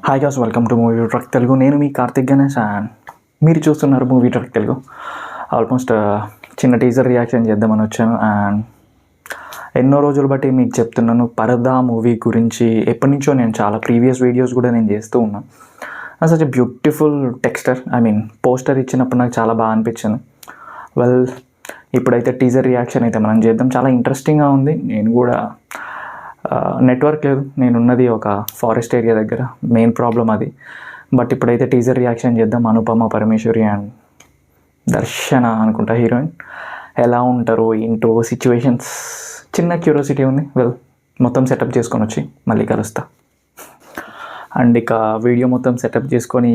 Hi guys, welcome to movie truck Telugu. నేను మీ Karthik Ganesh and మీరు చూస్తున్నారు మూవీ ట్రక్ తెలుగు. ఆల్మోస్ట్ చిన్న టీజర్ రియాక్షన్ చేద్దామని వచ్చాను. అండ్ ఎన్నో రోజులు బట్టి మీకు చెప్తున్నాను పరదా మూవీ గురించి. ఎప్పటి నుంచో నేను చాలా ప్రీవియస్ వీడియోస్ కూడా నేను చేస్తూ ఉన్నాను. Such a beautiful texture, poster ఇచ్చినప్పుడు నాకు చాలా బాగా అనిపించింది. ఇప్పుడైతే టీజర్ రియాక్షన్ అయితే మనం చేద్దాం. చాలా ఇంట్రెస్టింగ్గా ఉంది. నేను కూడా నెట్వర్క్ లేదు, నేనున్నది ఒక ఫారెస్ట్ ఏరియా దగ్గర, మెయిన్ ప్రాబ్లం అది. బట్ ఇప్పుడైతే టీజర్ రియాక్షన్ చేద్దాం. అనుపమ పరమేశ్వరి అండ్ దర్శన అనుకుంటా హీరోయిన్ ఎలా ఉంటారో ఏంటో సిచ్యువేషన్స్ చిన్న క్యూరియాసిటీ ఉంది. మొత్తం సెటప్ చేసుకొని వచ్చి మళ్ళీ కలుస్తా. అండ్ ఇక వీడియో మొత్తం సెటప్ చేసుకొని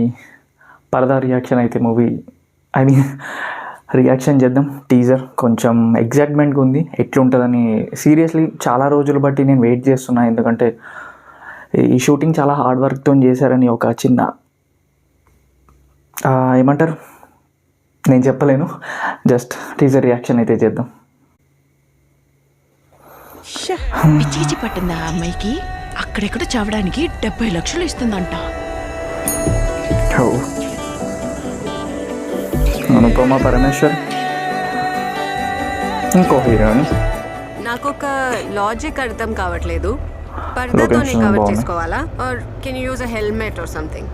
పరదా రియాక్షన్ అయితే మూవీ రియాక్షన్ చేద్దాం. టీజర్ కొంచెం ఎగ్జైట్మెంట్గా ఉంది, ఎట్లుంటుందని. సీరియస్లీ చాలా రోజులు బట్టి నేను వెయిట్ చేస్తున్నా, ఎందుకంటే ఈ షూటింగ్ చాలా హార్డ్ వర్క్తో చేశారని ఒక చిన్న ఏమంటారు నేను చెప్పలేను. జస్ట్ టీజర్ రియాక్షన్ అయితే చేద్దాం. పిచ్చి పట్టిందా అమ్మాయికి? అక్కడెక్కడ చావడానికి 70 లక్షలు ఇస్తుందంట. అనుపమ పరమేశ్వర్, ఇంకో హీరోయిన్. నాకు ఒక లాజిక్ అర్థం కావట్లేదు. పర్దాతో ని కవర్ చేసుకోవాలా are can you use a helmet or something?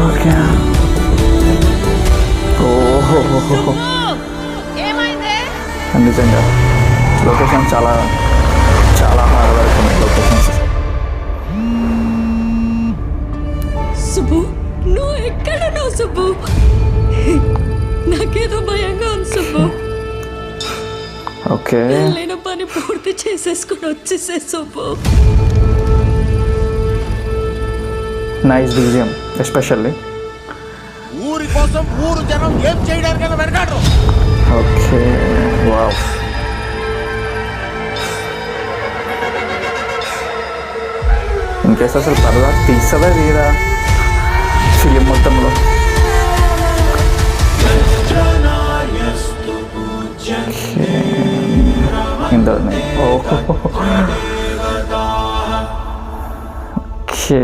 Okay. ఓహో, ఏమైంది? నిజంగా లొకేషన్ చాలా చాలా హార్డ్ వర్క్ ఉన్నాయి లొకేషన్స్. సుబ్బు, నువ్వు ఎక్కడున్నావు సుబ్బు? నాకేదో భయంగా ఉంది సుబ్బు. ఓకే, లేని పని పూర్తి చేసేసుకుని వచ్చేసే సుబ్బు. Nice BGM especially. ఊరి కోసం ఊరు జనం ఏం చేయడానికైనా వెనకాడరు. Okay, wow. ఇంకేస్ అసలు పరదా తీస్తుందా లేదా ఫిలిం మొత్తంలో? Okay,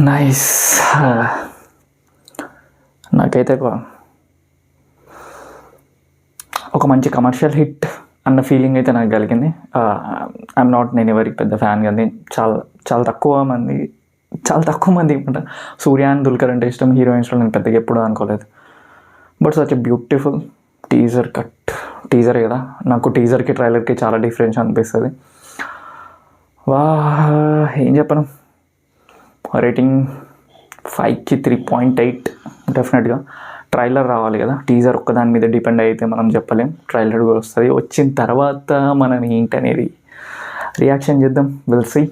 nice. నాకైతే ఒక మంచి కమర్షియల్ హిట్ అన్న ఫీలింగ్ అయితే నాకు కలిగింది. నేను ఎవరికి పెద్ద ఫ్యాన్ కానీ చాలా తక్కువ మంది సూర్య అండ్ దుల్కర్ అంటే ఇష్టం. హీరోయిన్స్లో నేను పెద్దగా ఎప్పుడూ అనుకోలేదు. But such a beautiful teaser కదా. నాకు టీజర్కి ట్రైలర్కి చాలా డిఫరెన్స్ అనిపిస్తుంది. ఏం చెప్పను, రేటింగ్ 5కి 3.8 డెఫినెట్గా. ట్రైలర్ రావాలి కదా, టీజర్ ఒక్కదాని మీద డిపెండ్ అయితే మనం చెప్పలేం. ట్రైలర్ కూడా వస్తుంది, వచ్చిన తర్వాత మనం ఏంటనేది రియాక్షన్ చేద్దాం. Will see.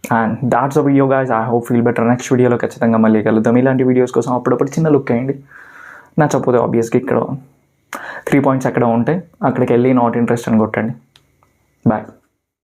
And that's a video guys. I hope feel better. Next వీడియోలో ఖచ్చితంగా మళ్ళీ కలుద్దాం. ఇలాంటి వీడియోస్ కోసం అప్పుడప్పుడు చిన్న లుక్ అయ్యండి. నచ్చకపోతే ఆబ్వియస్గా ఇక్కడ 3 పాయింట్స్ ఎక్కడ ఉంటాయి, అక్కడికి వెళ్ళి నాట్ ఇంట్రెస్ట్ అని కొట్టండి. బాయ్.